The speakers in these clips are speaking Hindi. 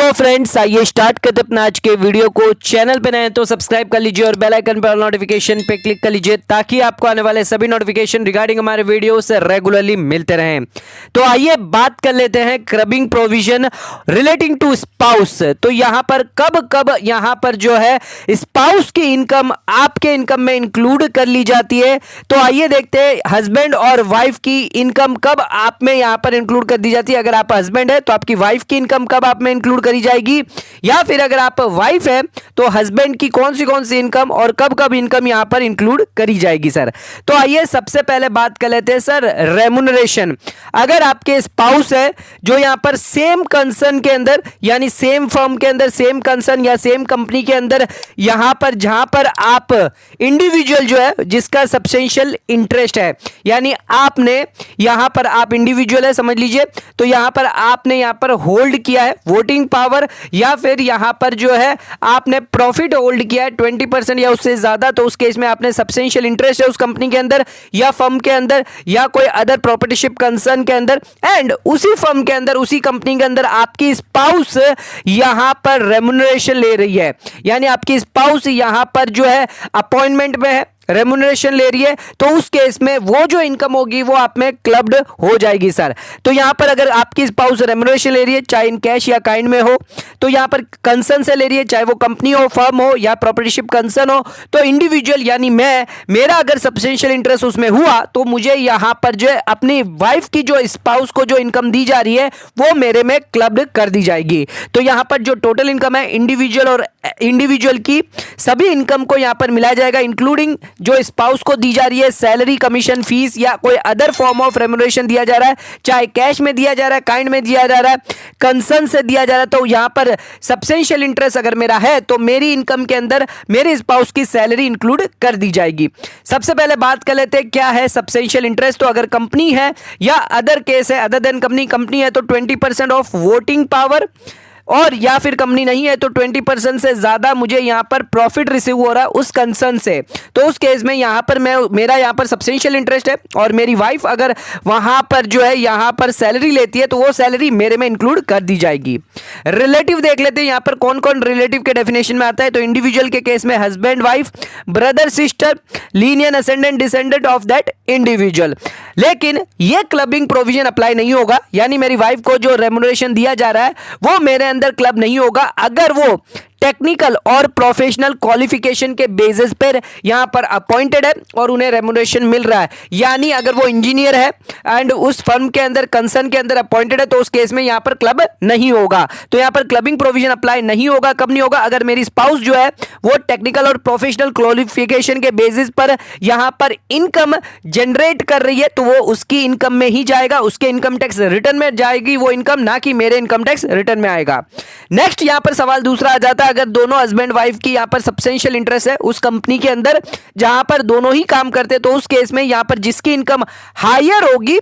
तो फ्रेंड्स आइए स्टार्ट करते अपना आज के वीडियो को। चैनल पे नए हैं तो सब्सक्राइब कर लीजिए और बेल आइकन पर नोटिफिकेशन पे क्लिक कर लीजिए ताकि आपको आने वाले सभी नोटिफिकेशन रिगार्डिंग हमारे वीडियो से रेगुलरली मिलते रहें। तो आइए बात कर लेते हैं क्रबिंग प्रोविजन रिलेटिंग टू स्पाउस। तो यहां पर कब यहां पर जो है स्पाउस की इनकम आपके इनकम में इंक्लूड कर ली जाती है। तो आइए देखते हैं हस्बैंड और वाइफ की इनकम कब आप में यहां पर इंक्लूड कर दी जाती है। अगर आप हस्बैंड है तो आपकी वाइफ की इनकम कब आप में इंक्लूड करी जाएगी, या फिर अगर आप वाइफ है तो हस्बैंड की कौन सी इनकम और कब इनकम यहां पर इंक्लूड करी जाएगी सर। तो आइए सबसे पहले बात कर लेते हैं सर रेम्युनरेशन। अगर आपके स्पाउस है जो यहां पर सेम कंसर्न के अंदर यानी सेम फर्म के अंदर सेम कंसर्न या सेम कंपनी के अंदर यहां पर जहां पर आप इंडिविजुअल जो है जिसका सब्सटेंशियल इंटरेस्ट है, यानी आपने यहां पर आप इंडिविजुअल है समझ लीजिए, तो यहां पर आपने यहां पर होल्ड किया है वोटिंग पावर, या फिर यहां पर जो है आपने प्रॉफिट होल्ड किया है 20% या उससे ज्यादा, तो उस केस में आपने सब्सटेंशियल इंटरेस्ट है उस कंपनी के अंदर या फर्म के अंदर या कोई अदर प्रॉपर्टीशिप कंसर्न के अंदर, एंड उसी फर्म के अंदर उसी कंपनी के अंदर आपकी स्पाउस यहां पर रेम्युनरेशन ले रही है, यानी आपकी स्पाउस यहां पर जो है अपॉइंटमेंट में है, रेम्युनरेशन ले रही है, तो उस केस में वो जो इनकम होगी वो आप में क्लब्ड हो जाएगी सर। तो यहां पर अगर आपकी स्पाउस रेम्युनरेशन ले रही है चाहे इन कैश या काइंड में हो, तो यहां पर कंसर्न से ले रही है, चाहे वो कंपनी हो, फर्म हो या प्रॉपर्टीशिप कंसर्न हो, तो इंडिविजुअल यानी मेरा अगर सब्सटेंशियल इंटरेस्ट उसमें हुआ तो मुझे यहां पर जो है अपनी वाइफ की जो स्पाउस को जो इनकम दी जा रही है वो मेरे में क्लब्ड कर दी जाएगी। तो यहां पर जो टोटल इनकम है इंडिविजुअल और इंडिविजुअल की सभी इनकम को यहां पर मिलाया जाएगा, इंक्लूडिंग जो स्पाउस को दी जा रही है सैलरी, कमीशन, फीस या कोई अदर फॉर्म ऑफ रेम्युनरेशन दिया जा रहा है, चाहे कैश में दिया जा रहा है, काइंड में दिया जा रहा है, कंसर्न से दिया जा रहा है, तो यहां पर सब्सटेंशियल इंटरेस्ट अगर मेरा है तो मेरी इनकम के अंदर मेरे स्पाउस की सैलरी इंक्लूड कर दी जाएगी। सबसे पहले बात कर लेते हैं क्या है सब्सटेंशियल इंटरेस्ट। तो अगर कंपनी है या अदर केस है अदर देन कंपनी है तो 20% ऑफ वोटिंग पावर, और या फिर कंपनी नहीं है तो 20% से ज्यादा मुझे यहां पर प्रॉफिट रिसीव हो रहा है उस कंसर्न से, तो उस केस में यहां पर मेरा यहां पर सब्सटेंशियल इंटरेस्ट है, और मेरी वाइफ अगर वहां पर जो है यहां पर सैलरी लेती है तो वो सैलरी मेरे में इंक्लूड कर दी जाएगी। रिलेटिव देख लेते हैं यहां पर कौन कौन रिलेटिव के डेफिनेशन में आता है। तो इंडिविजुअल के केस में husband, wife, brother, sister, linear ascendant, descendant of that individual. लेकिन ये क्लबिंग प्रोविजन अप्लाई नहीं होगा, यानी मेरी वाइफ को जो रेम्युनरेशन दिया जा रहा है वो मेरे अंदर क्लब नहीं होगा अगर वो टेक्निकल और प्रोफेशनल क्वालिफिकेशन के बेसिस पर यहां पर अपॉइंटेड है और उन्हें रेम्युनरेशन मिल रहा है, यानी अगर वो इंजीनियर है एंड उस फर्म के अंदर कंसर्न के अंदर अपॉइंटेड है तो उस केस में यहां पर क्लब नहीं होगा। तो यहां पर क्लबिंग प्रोविजन अप्लाई नहीं होगा। कब नहीं होगा? अगर मेरी स्पाउस जो है वो टेक्निकल और प्रोफेशनल क्वालिफिकेशन के बेसिस पर यहां पर इनकम जनरेट कर रही है तो वो उसकी इनकम में ही जाएगा, उसके इनकम टैक्स रिटर्न में जाएगी वो इनकम, ना कि मेरे इनकम टैक्स रिटर्न में आएगा। नेक्स्ट यहां पर सवाल दूसरा आ जाता है, अगर दोनों हस्बैंड वाइफ की यहां पर सब्सटेंशियल इंटरेस्ट है उस कंपनी के अंदर जहां पर दोनों ही काम करते हैं, तो उस केस में यहां पर जिसकी इनकम हायर होगी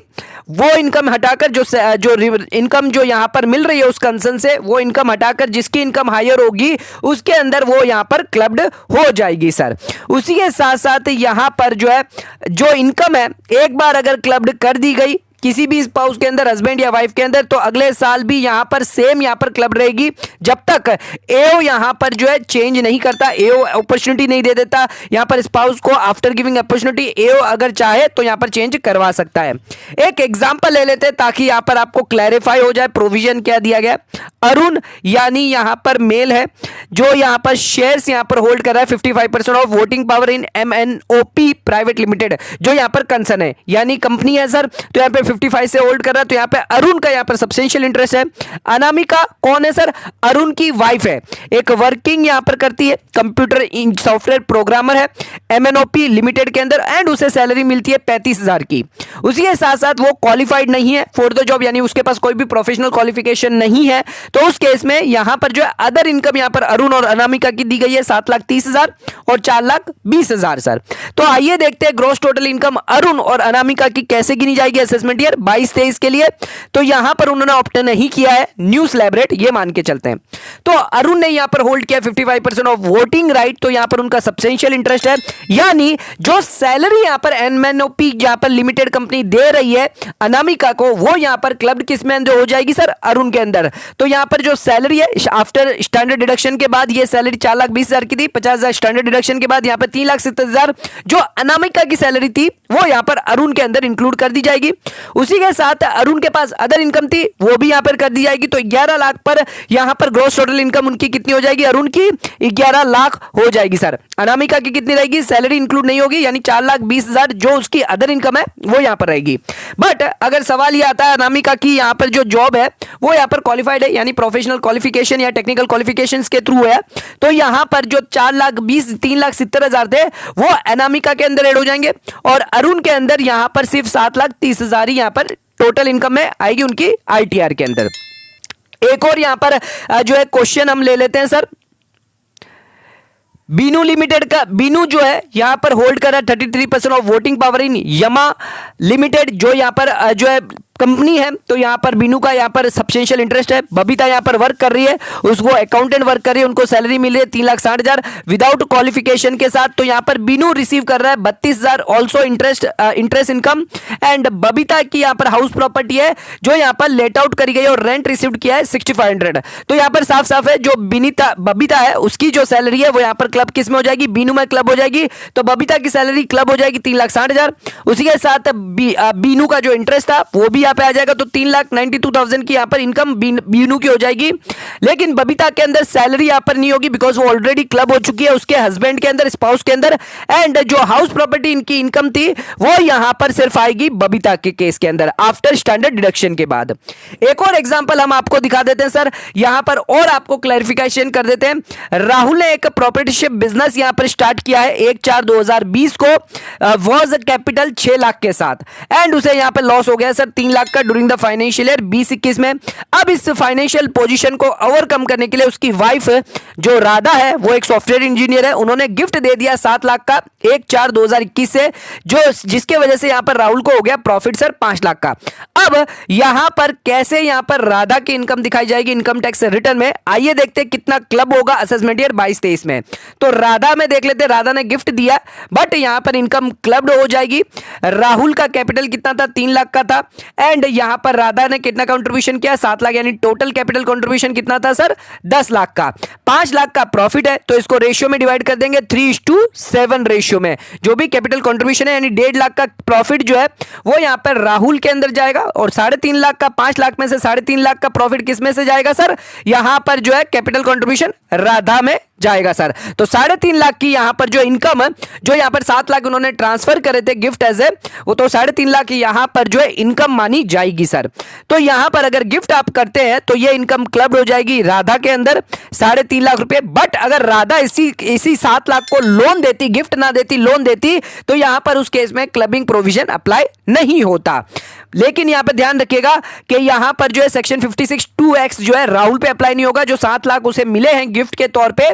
वो इनकम हटाकर जो इनकम जो यहां पर मिल रही है उस कंसर्न से वो इनकम हटाकर जिसकी इनकम हायर होगी उसके अंदर वो यहां पर क्लब्ड हो जाएगी सर। उसी के साथ साथ यहां पर जो है जो इनकम है एक बार अगर क्लब्ड कर दी गई किसी भी स्पाउस के अंदर हस्बैंड या वाइफ के अंदर, तो अगले साल भी यहां पर सेम यहां पर क्लब रहेगी जब तक एओ यहां पर जो है चेंज नहीं करता, एओ अपॉर्चुनिटी नहीं दे देता यहां पर स्पाउस को। आफ्टर गिविंग अपॉर्चुनिटी एओ अगर चाहे तो यहां पर चेंज करवा सकता है। एक एग्जांपल ले लेते हैं ताकि यहां पर आपको क्लैरिफाई हो जाए प्रोविजन क्या दिया गया। अरुण यानी यहां पर मेल है जो यहां पर शेयर्स यहां पर होल्ड कर रहा है 55% of voting power in MNOP private limited, जो यहां पर कंसर्न है यानी कंपनी है सर, तो यहां पे 55 से होल्ड कर रहा है, तो यहां पे अरुण का यहां पर सब्सटेंशियल इंटरेस्ट है। अनामिका कौन है सर? अरुण की वाइफ है, एक वर्किंग यहां पर करती है, कंप्यूटर सॉफ्टवेयर प्रोग्रामर है MNOP लिमिटेड के अंदर, एंड उसे सैलरी मिलती है 35,000 की। उसी के साथ साथ वो क्वालिफाइड नहीं है फॉर द जॉब, यानी उसके पास कोई भी प्रोफेशनल क्वालिफिकेशन नहीं है, तो उस केस में यहां पर जो है अदर इनकम यहां पर अरुण और अनामिका की दी गई है 7,30,000 और 4,20,000 सर। तो आइए देखते हैं ग्रॉस टोटल इनकम अरुण और अनामिका की कैसे गिनी जाएगी असेसमेंट असेसमेंट ईयर 22-23 के लिए, तो यहां पर उन्होंने ऑप्ट नहीं किया है न्यू स्लैब रेट, ये मान के चलते हैं। तो अरुण ने यहां पर होल्ड किया 55% ऑफ वोटिंग राइट, तो यहां पर उनका सब्सटेंशियल इंटरेस्ट है, यानी जो सैलरी यहां पर एनएमओपी यहां पर लिमिटेड कंपनी दे रही है अनामिका को, वो यहां पर क्लब्ड किस में हो जाएगी सर, अरुण के अंदर। तो यहां पर जो सैलरी है आफ्टर स्टैंडर्ड डिडक्शन के बाद, ये सैलरी 4,20,000 की थी, 50,000 स्टैंडर्ड डिडक्शन के बाद यहां पर 3,70,000 जो अनामिका की सैलरी थी वो यहां पर अरुण के अंदर इंक्लूड कर दी जाएगी। उसी के साथ अरुण के पास अदर इनकम थी, वो भी यहां पर कर दी जाएगी। तो 11 लाख पर यहां पर ग्रॉस टोटल इनकम उनकी कितनी हो जाएगी, अरुण की 11 लाख हो जाएगी सर। अनामिका की कितनी रहेगी, सैलरी इंक्लूड नहीं होगी, यानी 4,20,000 जो उसकी अदर इनकम है वो यहां पर रहेगी। बट अगर सवाल यह आता है अनामिका की यहां पर जो जॉब है वो यहां पर क्वालिफाइड है, यानी प्रोफेशनल क्वालिफिकेशन या टेक्निकल क्वालिफिकेशंस के थ्रू है, तो यहां पर जो 3,70,000 थे वो अनामिका के अंदर ऐड हो जाएंगे, और अरुण के अंदर यहां पर सिर्फ 7,30,000 ही यहां पर टोटल इनकम में आएगी उनकी आईटीआर के अंदर। एक और यहां पर जो है क्वेश्चन हम ले लेते हैं सर, बीनू लिमिटेड का, बीनू जो है यहां पर होल्ड कर रहा है 33% ऑफ वोटिंग पावर इन यमा लिमिटेड, जो यहां पर जो है कंपनी है, तो यहां पर बीनू का यहां पर सब्सटेंशियल इंटरेस्ट है। बबीता यहां पर वर्क कर रही है, उसको अकाउंटेंट वर्क कर रही है, उनको सैलरी मिल रही है 3,60,000 विदाउट क्वालिफिकेशन के साथ। तो यहां पर बीनू रिसीव कर रहा है 32,000 also interest income, and Babita की यहां पर हाउस प्रॉपर्टी है जो यहां पर लेट आउट करी गई और रेंट रिसीव किया है 6,500। तो यहां पर साफ साफ है जो बबीता है उसकी जो सैलरी है वो यहां पर क्लब किस में हो जाएगी, बीनू में क्लब हो जाएगी। तो बबीता की सैलरी क्लब हो जाएगी 3,60,000, उसी के साथ बीनू का जो इंटरेस्ट था वो भी पे आ जाएगा, तो 3,92,000 की यहां पर इनकम बीनू की हो जाएगी। लेकिन बबीता के अंदर सैलरी यहां पर नहीं होगी, बिकॉज वो ऑलरेडी क्लब हो चुकी है उसके हस्बैंड के अंदर, स्पाउस के अंदर, एंड जो हाउस प्रॉपर्टी इनकी इनकम थी वो यहां पर सिर्फ आएगी बबीता के केस के अंदर आफ्टर स्टैंडर्ड डिडक्शन के बाद। एक और एग्जांपल हम आपको दिखा देते हैं सर यहां पर, और आपको क्लैरिफिकेशन कर देते हैं। राहुल ने एक प्रॉपर्टीशिप बिजनेस यहां पर स्टार्ट किया है 1/4/2020 को, वॉज कैपिटल 6 लाख के साथ, एंड उसे यहां पर लॉस हो गया सर 3 लाख का ड्यूरिंग द फाइनेंशियल ईयर 2021 में। अब इस फाइनेंशियल पोजीशन को ओवरकम करने के लिए उसकी वाइफ जो राधा है वो एक सॉफ्टवेयर इंजीनियर है, उन्होंने गिफ्ट दे दिया 7 लाख का 1/4/2021 से, जो जिसके वजह से यहां पर राहुल को हो गया प्रॉफिट सर 5 लाख का। अब यहां पर कैसे यहां पर राधा की इनकम दिखाई जाएगी इनकम टैक्स रिटर्न में, आइए देखते हैं कितना क्लब होगा असेसमेंट ईयर 22-23 में। तो राधा में देख लेते हैं, राधा ने गिफ्ट दिया बट यहां पर इनकम क्लब्ड हो जाएगी। राहुल का कैपिटल कितना था, 3 लाख का था, एंड यहां पर राधा ने कितना कंट्रीब्यूशन किया, 7 लाख, यानी टोटल कैपिटल कंट्रीब्यूशन कितना था सर 10 लाख का। 5 लाख का प्रॉफिट है, तो इसको रेशियो में डिवाइड कर देंगे 3:7 रेशियो में। जो भी कैपिटल कंट्रीब्यूशन है यानी 1.5 लाख का प्रॉफिट जो है वो यहां पर राहुल के अंदर जाएगा, और 3.5 लाख का, 5 लाख में से 3.5 लाख का प्रॉफिट किस में से जाएगा सर, यहां पर जो है कैपिटल कंट्रीब्यूशन राधा में जाएगा सर। तो 3.5 लाख की यहां पर जो इनकम है, जो यहां पर 7 लाख उन्होंने ट्रांसफर करे थे गिफ्ट एज ए, वो तो 3.5 लाख यहां पर जो है इनकम मानी जाएगी सर। तो यहां पर अगर गिफ्ट आप करते हैं तो ये इनकम क्लब हो जाएगी राधा के अंदर 3.5 लाख रुपए। बट अगर राधा इसी 7 लाख को लोन देती, गिफ्ट ना देती, लोन देती, तो यहां पर उस केस में क्लबिंग प्रोविजन अप्लाई नहीं होता। लेकिन यहां पर ध्यान रखिएगा कि यहां पर जो है सेक्शन 56(2)(x जो है राहुल पे अप्लाई नहीं होगा। जो 7 लाख उसे मिले हैं गिफ्ट के तौर पे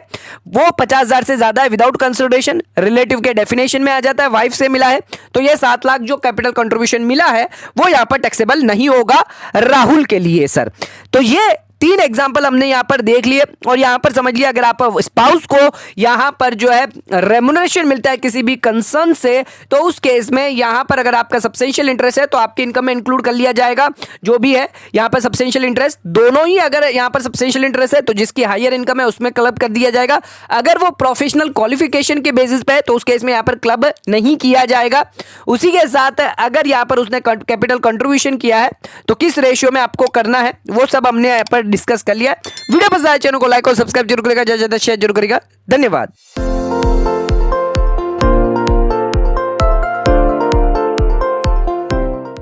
वो 50,000 से ज्यादा है विदाउट कंसिडरेशन, रिलेटिव के डेफिनेशन में आ जाता है, वाइफ से मिला है, तो ये 7 लाख जो कैपिटल कंट्रीब्यूशन मिला है वो यहां पर टैक्सेबल नहीं होगा राहुल के लिए सर। तो ये 3 एग्जाम्पल हमने यहां पर देख लिए, और यहां पर समझ लिया अगर आप स्पाउस को यहां पर जो है रेम्युनरेशन मिलता है किसी भी कंसर्न से, तो उस केस में यहां पर अगर आपका सब्सटेंशियल इंटरेस्ट है तो आपकी इनकम में इंक्लूड कर लिया जाएगा जो भी है यहां पर सब्सटेंशियल इंटरेस्ट। दोनों ही अगर यहां पर सब्सटेंशियल इंटरेस्ट है तो जिसकी हायर इनकम है उसमें क्लब कर दिया जाएगा। अगर वो प्रोफेशनल क्वालिफिकेशन के बेसिस पे है तो उस केस में यहां पर क्लब नहीं किया जाएगा। उसी के साथ अगर यहां पर उसने कैपिटल कंट्रीब्यूशन किया है तो किस रेशियो में आपको करना है वो सब हमने यहां पर डिस्कस कर लिया। वीडियो पसंद आए चैनल को लाइक और सब्सक्राइब जरूर करेगा, ज्यादा से ज्यादा शेयर जरूर करेगा। धन्यवाद।